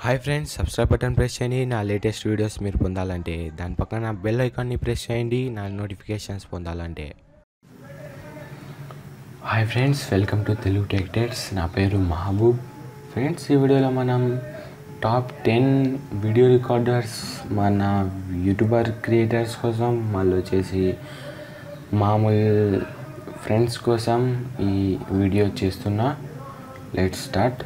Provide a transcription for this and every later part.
Hi friends, subscribe button press చేయండి. నా latest videos మీరు పొందాలంటే దాని పక్కన బెల్ ఐకాన్ని ప్రెస్ చేయండి. నా నోటిఫికేషన్స్ పొందాలంటే. Hi friends, welcome to Telugu tech types. నా పేరు మహబూబ్. ఫ్రెండ్స్, ఈ వీడియోలో మనం టాప్ 10 వీడియో రికార్డర్స్ మన యూట్యూబర్ క్రియేటర్స్ కోసం, మళ్ళీ వచ్చేసి మామూలు ఫ్రెండ్స్ కోసం ఈ వీడియో చేస్తున్నా. Let's start.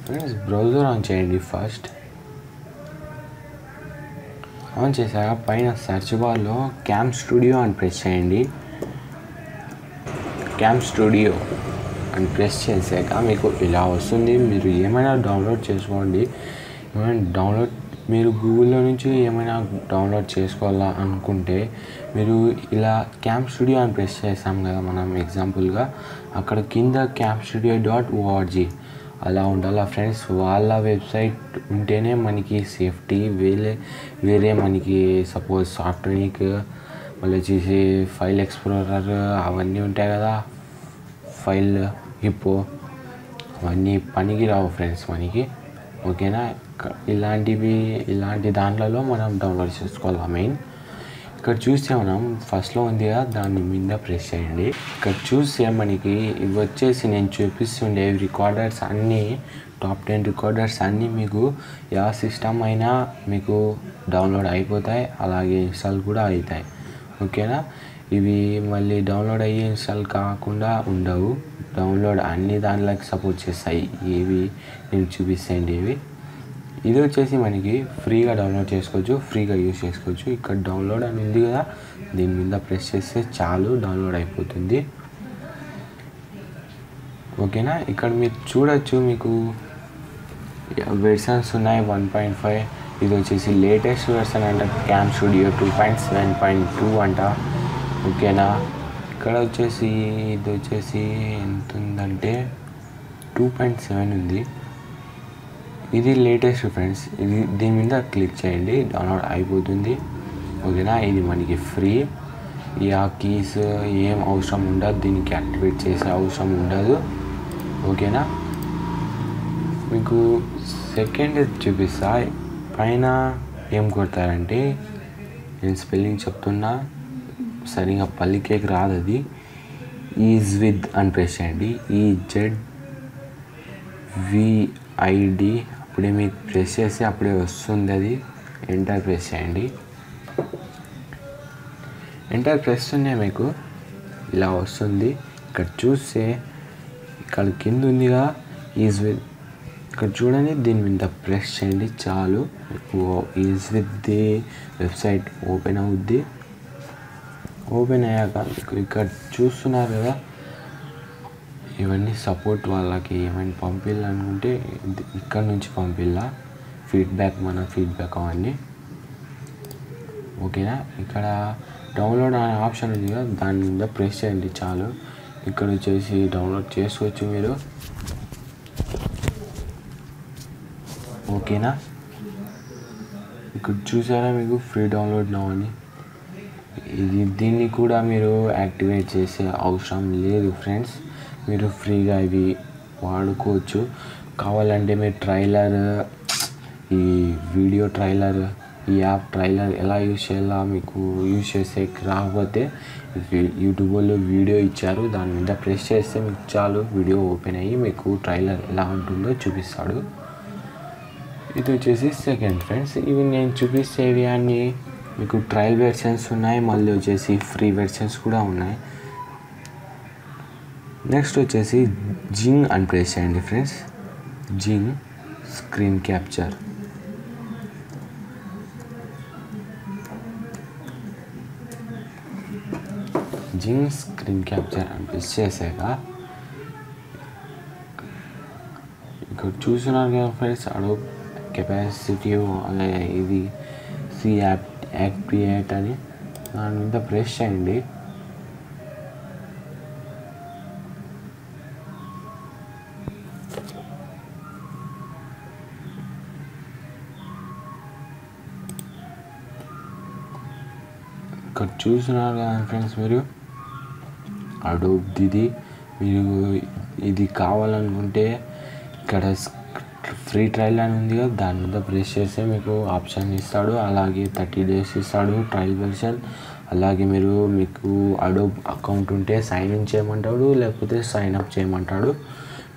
Friends, browser on చేయండి. ఫస్ట్ ఆన్ చేశాక పైన సెర్చ్ బార్లో క్యామ్ స్టూడియో అని ప్రెస్ చేయండి. క్యామ్ స్టూడియో అని ప్రెస్ చేశాక మీకు ఇలా వస్తుంది. మీరు ఏమైనా డౌన్లోడ్ చేసుకోండి. మీరు గూగుల్లో నుంచి ఏమైనా డౌన్లోడ్ చేసుకోవాలా అనుకుంటే మీరు ఇలా క్యామ్ స్టూడియో అని ప్రెస్ చేసాం కదా మనం ఎగ్జాంపుల్గా, అక్కడ కింద camstudio.org అలా ఉండాలి ఫ్రెండ్స్. వాళ్ళ వెబ్సైట్ ఉంటేనే మనకి సేఫ్టీ. వేరే మనకి సపోజ్ సాఫ్ట్వేర్ మళ్ళీ వచ్చేసి ఫైల్ ఎక్స్ప్లోరర్ అవన్నీ ఉంటాయి కదా, ఫైల్ హిప్పో అవన్నీ పనికి రావు ఫ్రెండ్స్ మనకి. ఓకేనా? ఇలాంటి దాంట్లో మనం డౌన్లోడ్ చేసుకోవాలి. మెయిన్ ఇక్కడ చూస్తే మనం ఫస్ట్లో ఉంది కదా, దాని మీద ప్రెస్ చేయండి. ఇక్కడ చూస్తే మనకి ఇవి వచ్చేసి నేను చూపిస్తుండే రికార్డర్స్ అన్నీ, టాప్ 10 రికార్డర్స్ అన్నీ మీకు యా సిస్టమ్ అయినా మీకు డౌన్లోడ్ అయిపోతాయి, అలాగే ఇన్స్టాల్ కూడా అవుతాయి. ఓకేనా? ఇవి మళ్ళీ డౌన్లోడ్ అయ్యి ఇన్స్టాల్ కాకుండా ఉండవు. డౌన్లోడ్ అన్ని దాంట్లోకి సపోర్ట్ చేస్తాయి. ఇవి నేను చూపిస్తాయండి. ఇది వచ్చేసి మనకి ఫ్రీగా డౌన్లోడ్ చేసుకోవచ్చు, ఫ్రీగా యూజ్ చేసుకోవచ్చు. ఇక్కడ డౌన్లోడ్ అని ఉంది కదా, దీని మీద ప్రెస్ చేస్తే చాలు, డౌన్లోడ్ అయిపోతుంది. ఓకేనా? ఇక్కడ మీరు చూడొచ్చు, మీకు వెర్షన్స్ ఉన్నాయి. 1.5 ఇది వచ్చేసి లేటెస్ట్ వెర్షన్ అంట, క్యామ్ స్టూడియో 2.7.2 అంట. ఓకేనా? ఇక్కడ వచ్చేసి ఇది వచ్చేసి ఎంత ఉందంటే 2.7 ఉంది. ఇది లేటెస్ట్ ఫ్రెండ్స్. దీని మీద క్లిక్ చేయండి, డౌన్లోడ్ అయిపోతుంది. ఓకేనా? ఇది మనకి ఫ్రీ. ఆ కీస్ ఏం అవసరం ఉండదు, దీనికి యాక్టివేట్ చేసే అవసరం ఉండదు. ఓకేనా? మీకు సెకండ్ చూపిస్తా. పైన ఏం కొడతారంటే, నేను స్పెల్లింగ్ చెప్తున్నా, సరిగా పల్లికేకి రాదు. అది ఈజ్ విత్ అని ప్రెస్ చేయండి. EZVID అప్పుడే మీకు ప్రెస్ చేసి అప్పుడే వస్తుంది. అది ఎంటర్ ప్రెస్ చేయండి. ఎంటర్ ప్రెస్ చేస్తే మీకు ఇలా వస్తుంది. ఇక్కడ చూస్తే ఇక్కడ కింద ఉందిగా ఈజ్ విత్, ఇక్కడ చూడండి, దీని మీద ప్రెస్ చేయండి చాలు. Is with the website open అవుద్ది. ఓపెన్ అయ్యాక మీకు ఇక్కడ చూస్తున్నారు కదా, ఇవన్నీ సపోర్ట్. వాళ్ళకి ఏమైనా పంపించాలనుకుంటే ఇక్కడ నుంచి పంపిల్లా, మన ఫీడ్బ్యాక్ అవన్నీ. ఓకేనా? ఇక్కడ డౌన్లోడ్ అనే ఆప్షన్ ఉంది కదా, దాని మీద ప్రెస్ చేయండి చాలు. ఇక్కడ వచ్చేసి డౌన్లోడ్ చేసుకోవచ్చు మీరు. ఓకేనా? ఇక్కడ చూసారా మీకు ఫ్రీ డౌన్లోడ్ నౌ అని. దీన్ని కూడా మీరు యాక్టివేట్ చేసే అవసరం లేదు ఫ్రెండ్స్. మీరు ఫ్రీగా ఇవి వాడుకోవచ్చు. కావాలంటే మీరు ట్రైలర్, ఈ వీడియో ట్రైలర్, ఈ యాప్ ట్రైలర్ ఎలా యూజ్ చేయాలో మీకు యూజ్ చేసే రాకపోతే యూట్యూబ్లో వీడియో ఇచ్చారు, దాని మీద ప్రెస్ చేస్తే మీకు చాలు, వీడియో ఓపెన్ అయ్యి మీకు ట్రైలర్ ఎలా ఉంటుందో చూపిస్తాడు. ఇది వచ్చేసి సెకండ్ ఫ్రెండ్స్. ఇవి నేను చూపిస్తేవి అన్నీ మీకు ట్రయల్ వెర్షన్స్ ఉన్నాయి, మళ్ళీ వచ్చేసి ఫ్రీ వెర్షన్స్ కూడా ఉన్నాయి. నెక్స్ట్ వచ్చేసి జింగ్ అని ప్రెస్ చేయండి friends. Jing screen capture. Jing screen capture అని ప్రెస్ చేశాక ఇక్కడ చూస్తున్నారు కదా ఫ్రెండ్స్, అడోబ్ కెపాసిటీ అలాగే ఇది యాక్టివేట్ అని దాని మీద ప్రెస్ చేయండి. ఇక్కడ చూస్తున్నారు కదా ఫ్రెండ్స్, మీరు అడోబ్ మీరు ఇది కావాలనుకుంటే ఇక్కడ ఫ్రీ ట్రయల్ అని ఉంది కదా, దాని మీద ప్రెస్ చేస్తే మీకు ఆప్షన్ ఇస్తాడు. అలాగే 30 days ఇస్తాడు ట్రయల్ వెర్షన్. అలాగే మీకు అడోబ్ అకౌంట్ ఉంటే సైన్ ఇన్ చేయమంటాడు, లేకపోతే సైన్ అప్ చేయమంటాడు.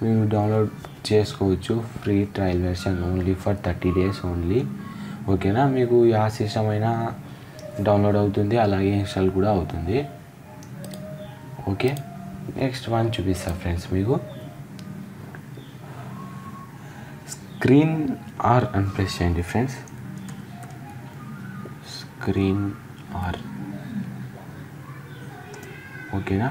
మీరు డౌన్లోడ్ చేసుకోవచ్చు free trial version only for 30 days only. ఓకేనా, మీకు ఆ సిస్టమ్ అయినా డౌన్లోడ్ అవుతుంది, అలాగే ఇన్స్టాల్ కూడా అవుతుంది. ఓకే, నెక్స్ట్ వన్ చూపిస్తా ఫ్రెండ్స్. మీకు స్క్రీన్ ఆర్ అని ప్రెస్ చేయండి ఫ్రెండ్స్. స్క్రీన్ ఆర్, ఓకేనా.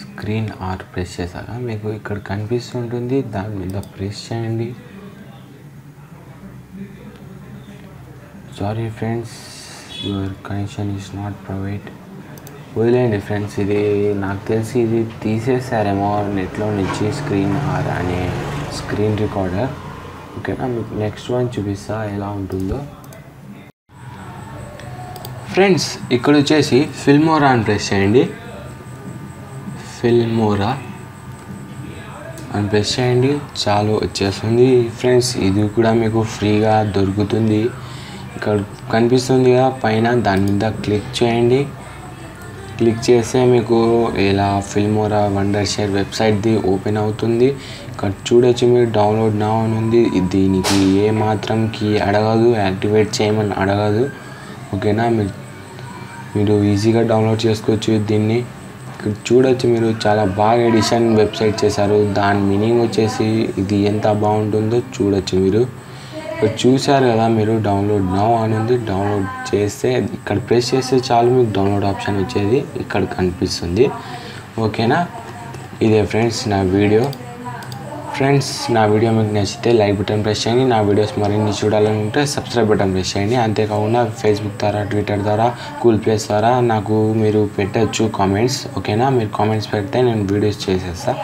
స్క్రీన్ ఆర్ ప్రెస్ చేశాక మీకు ఇక్కడ కనిపిస్తుంటుంది, దాని మీద ప్రెస్ చేయండి. Sorry friends, your connection is not provide. వదిలేండి ఫ్రెండ్స్, ఇది నాకు తెలిసి ఇది తీసేసారేమో నెట్లో నుంచి, స్క్రీన్ ఆర్ అనే స్క్రీన్ రికార్డర్. ఓకేనా, మీకు నెక్స్ట్ వన్ చూపిస్తా ఎలా ఉంటుందో. ఫ్రెండ్స్ ఇక్కడ వచ్చేసి ఫిల్మోరా అని ప్రెస్ చేయండి. ఫిల్మోరా అని ప్రెస్ చేయండి, చాలు వచ్చేస్తుంది ఫ్రెండ్స్. ఇది కూడా మీకు ఫ్రీగా దొరుకుతుంది. ఇక్కడ కనిపిస్తుంది కదా పైన, దాని మీద క్లిక్ చేయండి. క్లిక్ చేస్తే మీకు ఇలా ఫిల్మోరా వండర్ షేర్ వెబ్సైట్ది ఓపెన్ అవుతుంది. ఇక్కడ చూడొచ్చు మీరు డౌన్లోడ్ నౌ అని ఉంది. దీనికి ఏ మాత్రం కీ అడగదు, యాక్టివేట్ చేయమని అడగదు. ఓకేనా, మీరు ఈజీగా డౌన్లోడ్ చేసుకోవచ్చు దీన్ని. ఇక్కడ చూడొచ్చు మీరు, చాలా బాగా ఎడిషన్ వెబ్సైట్ చేశారు. దాని మీనింగ్ వచ్చేసి ఇది ఎంత బాగుంటుందో చూడొచ్చు మీరు. ఇక్కడ చూసారు కదా మీరు, డౌన్లోడ్ నౌ అని ఉంది. డౌన్లోడ్ చేస్తే ఇక్కడ ప్రెస్ చేస్తే చాలు మీకు డౌన్లోడ్ ఆప్షన్ వచ్చేది ఇక్కడ కనిపిస్తుంది. ఓకేనా, ఇదే ఫ్రెండ్స్ నా వీడియో. ఫ్రెండ్స్ నా వీడియో మీకు నచ్చితే లైక్ బటన్ ప్రెస్ చేయండి. నా వీడియోస్ మరిన్ని చూడాలనుకుంటే సబ్స్క్రైబ్ బటన్ ప్రెస్ చేయండి. అంతేకాకుండా ఫేస్బుక్ ద్వారా, ట్విట్టర్ ద్వారా, కూల్ ప్లేస్ ద్వారా నాకు మీరు పెట్టచ్చు కామెంట్స్. ఓకేనా, మీరు కామెంట్స్ పెడితే నేను వీడియోస్ చేసేస్తాను.